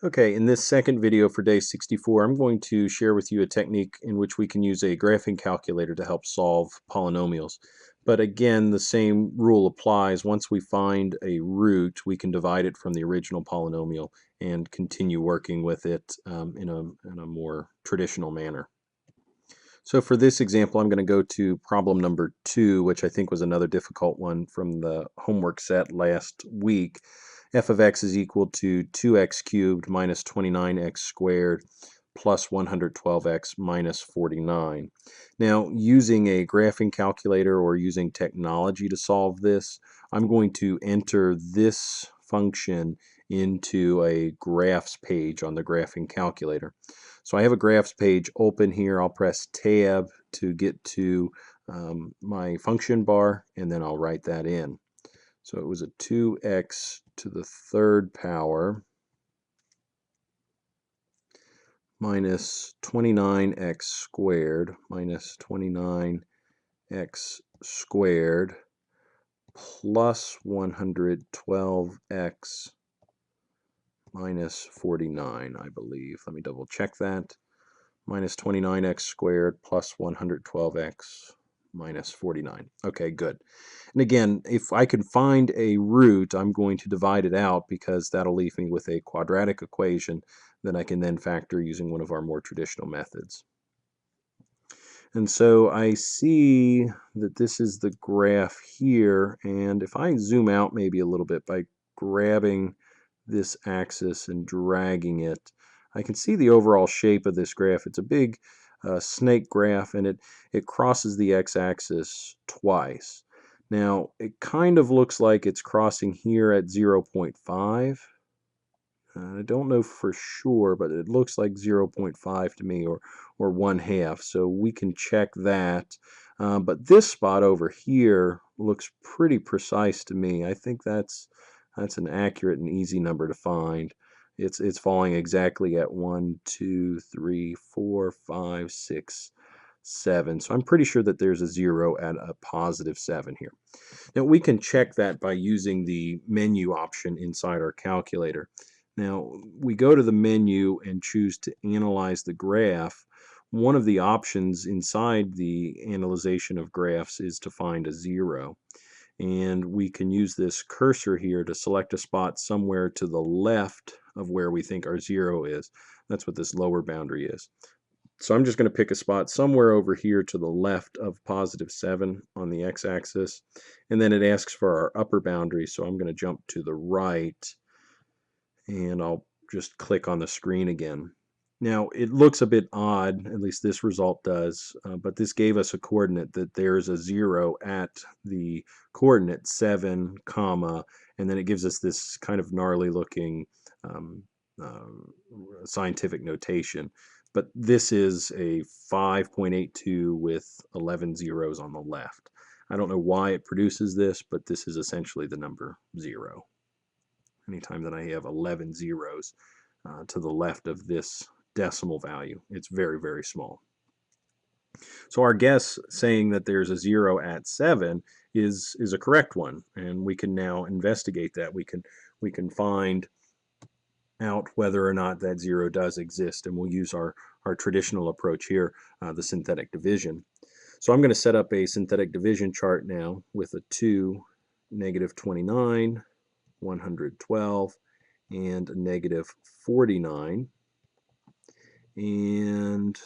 Okay, in this second video for day 64, I'm going to share with you a technique in which we can use a graphing calculator to help solve polynomials. But again, the same rule applies. Once we find a root, we can divide it from the original polynomial and continue working with it in a more traditional manner. So for this example, I'm going to go to problem number 2, which I think was another difficult one from the homework set last week. F of x is equal to 2x cubed minus 29x squared plus 112x minus 49. Now, using a graphing calculator or using technology to solve this, I'm going to enter this function into a graphs page on the graphing calculator. So I have a graphs page open here. I'll press tab to get to my function bar, and then I'll write that in. So it was a 2x to the third power minus 29x squared minus 29x squared plus 112x minus 49, I believe. Let me double check that. Minus 29x squared plus 112x minus 49. Okay, good. And again, if I can find a root, I'm going to divide it out because that'll leave me with a quadratic equation that I can then factor using one of our more traditional methods. And so I see that this is the graph here, and if I zoom out maybe a little bit by grabbing this axis and dragging it, I can see the overall shape of this graph. It's a big snake graph, and it crosses the x-axis twice. Now, it kind of looks like it's crossing here at 0.5. I don't know for sure, but it looks like 0.5 to me, or 1/2. So we can check that. But this spot over here looks pretty precise to me. I think that's an accurate and easy number to find. It's falling exactly at 1, 2, 3, 4, 5, 6, 7. So I'm pretty sure that there's a 0 at a positive 7 here. Now we can check that by using the menu option inside our calculator. Now we go to the menu and choose to analyze the graph. One of the options inside the analyzation of graphs is to find a 0. And we can use this cursor here to select a spot somewhere to the left of where we think our 0 is. That's what this lower boundary is. So I'm just going to pick a spot somewhere over here to the left of positive 7 on the x-axis. And then it asks for our upper boundary, so I'm going to jump to the right, and I'll just click on the screen again. Now, it looks a bit odd, at least this result does, but this gave us a coordinate that there's a 0 at the coordinate 7, comma, and then it gives us this kind of gnarly looking scientific notation. But this is a 5.82 with 11 zeros on the left. I don't know why it produces this, but this is essentially the number 0. Anytime that I have 11 zeros to the left of this decimal value, it's very, very small. So our guess saying that there's a 0 at 7 is a correct one, and we can now investigate that. We can find out whether or not that 0 does exist, and we'll use our traditional approach here, the synthetic division. So I'm going to set up a synthetic division chart now with a 2, negative 29, 112, and a negative 49. And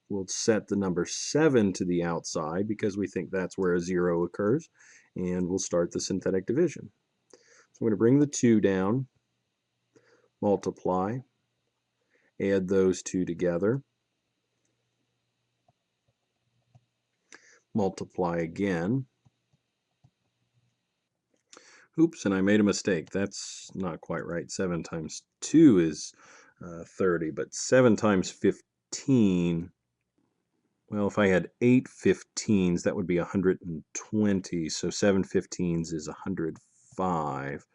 we'll set the number 7 to the outside because we think that's where a 0 occurs, and we'll start the synthetic division. So I'm going to bring the 2 down, multiply, add those two together, multiply again. Oops, and I made a mistake. That's not quite right. 7 times 2 is 30, but 7 times 15, well, if I had 8 15s, that would be 120. So 7 15s is 105,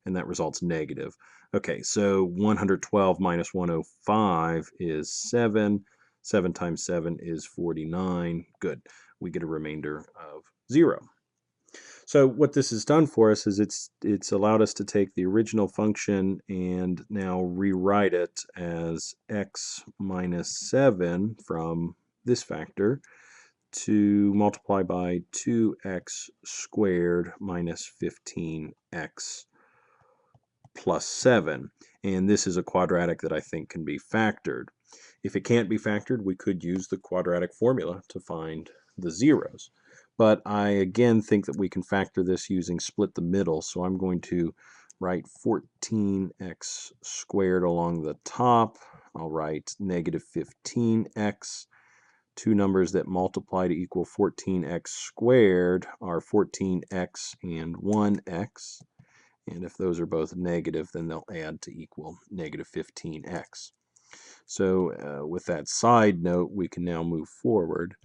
and that results negative. Okay, so 112 minus 105 is 7. 7 times 7 is 49. Good. We get a remainder of 0. So what this has done for us is it's allowed us to take the original function and now rewrite it as x minus 7 from this factor to multiply by 2x squared minus 15x plus 7. And this is a quadratic that I think can be factored. If it can't be factored, we could use the quadratic formula to find the zeros. But I again think that we can factor this using split the middle, so I'm going to write 14x squared along the top. I'll write negative 15x. Two numbers that multiply to equal 14x squared are 14x and 1x. And if those are both negative, then they'll add to equal negative 15x. So with that side note, we can now move forward.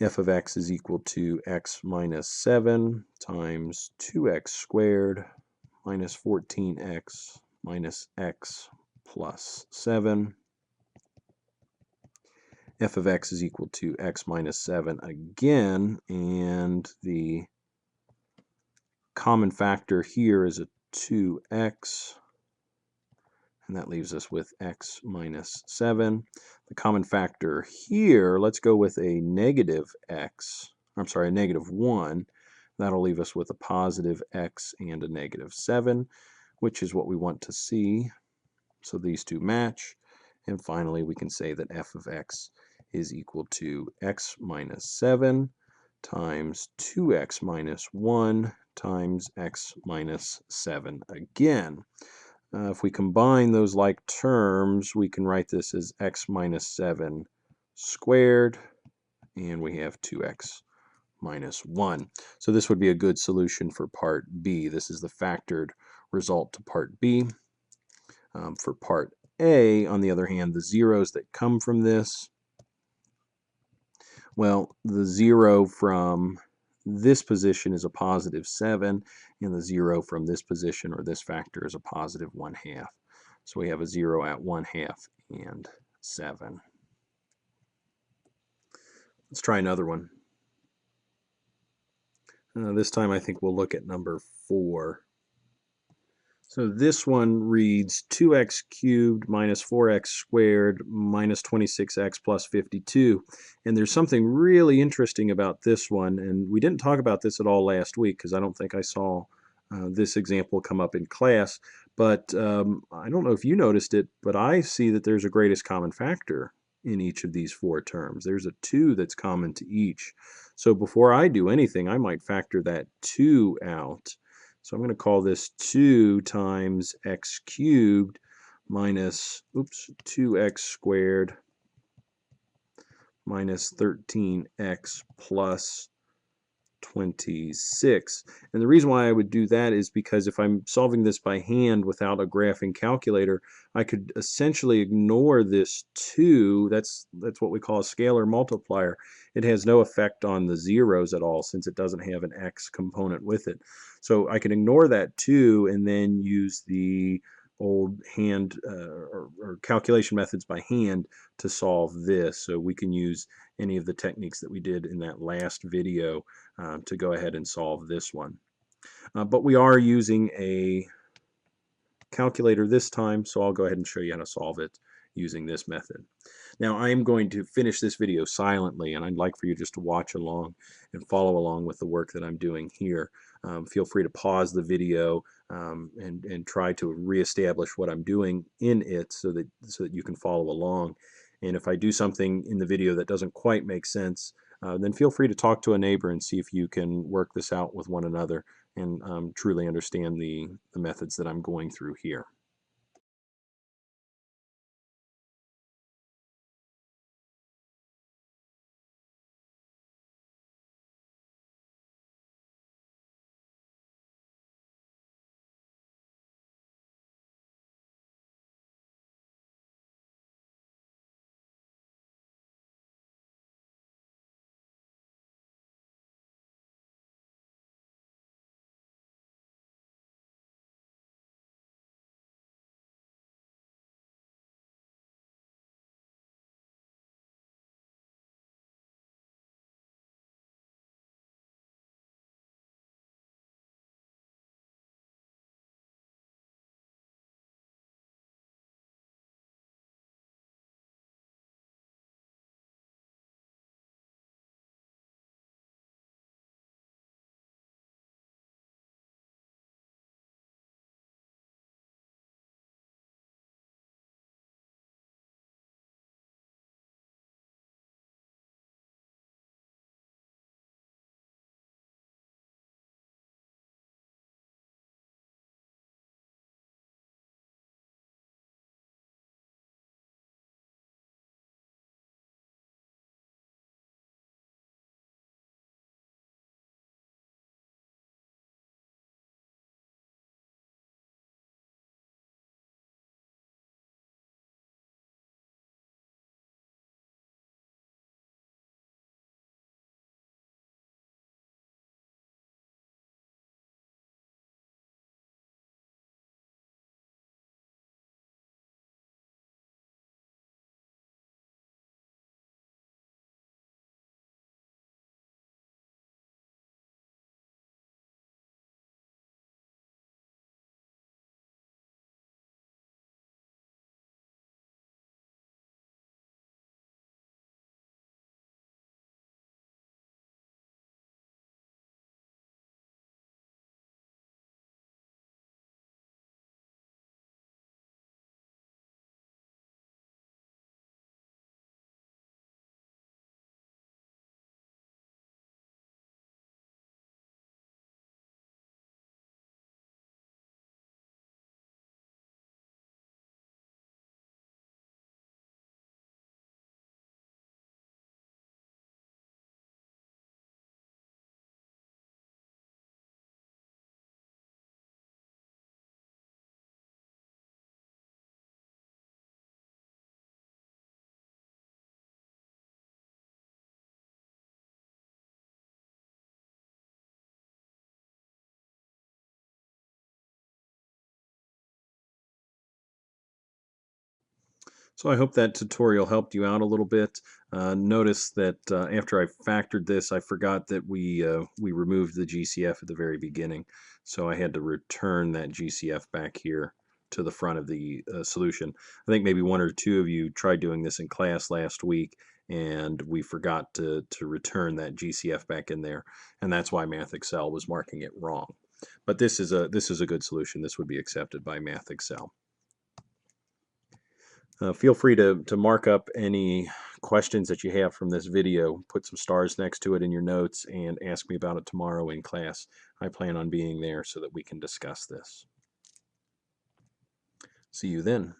F of x is equal to x minus 7 times 2x squared minus 14x minus x plus 7. F of x is equal to x minus 7 again, and the common factor here is a 2x, and that leaves us with x minus 7. The common factor here, let's go with a negative x, I'm sorry, a negative 1. That'll leave us with a positive x and a negative 7, which is what we want to see. So these two match. And finally, we can say that f of x is equal to x minus 7 times 2x minus 1 times x minus 7 again. If we combine those like terms, we can write this as x minus 7 squared, and we have 2x minus 1. So this would be a good solution for part B. This is the factored result to part B. For part A, on the other hand, the zeros that come from this, well, the 0 from this position is a positive 7, and the 0 from this position or this factor is a positive 1/2. So we have a 0 at 1/2 and 7. Let's try another one. This time I think we'll look at number 4. So this one reads 2x cubed minus 4x squared minus 26x plus 52. And there's something really interesting about this one, and we didn't talk about this at all last week because I don't think I saw this example come up in class. But I don't know if you noticed it, but I see that there's a greatest common factor in each of these 4 terms. There's a 2 that's common to each. So before I do anything, I might factor that 2 out. So I'm going to call this 2 times x cubed minus, 2x squared minus 13x plus 26. And the reason why I would do that is because if I'm solving this by hand without a graphing calculator, I could essentially ignore this 2. That's what we call a scalar multiplier. It has no effect on the zeros at all since it doesn't have an x component with it. So I can ignore that 2 and then use the old hand or calculation methods by hand to solve this. So we can use any of the techniques that we did in that last video to go ahead and solve this one. But we are using a calculator this time, so I'll go ahead and show you how to solve it using this method. Now I'm going to finish this video silently, and I'd like for you just to watch along and follow along with the work that I'm doing here. Feel free to pause the video and try to reestablish what I'm doing in it so that you can follow along. And if I do something in the video that doesn't quite make sense, then feel free to talk to a neighbor and see if you can work this out with one another and truly understand the methods that I'm going through here. So I hope that tutorial helped you out a little bit. Notice that after I factored this, I forgot that we removed the GCF at the very beginning. So I had to return that GCF back here to the front of the solution. I think maybe one or two of you tried doing this in class last week, and we forgot to return that GCF back in there, and that's why Math Excel was marking it wrong. But this is a good solution. This would be accepted by Math Excel. Feel free to mark up any questions that you have from this video. Put some stars next to it in your notes and ask me about it tomorrow in class. I plan on being there so that we can discuss this. See you then.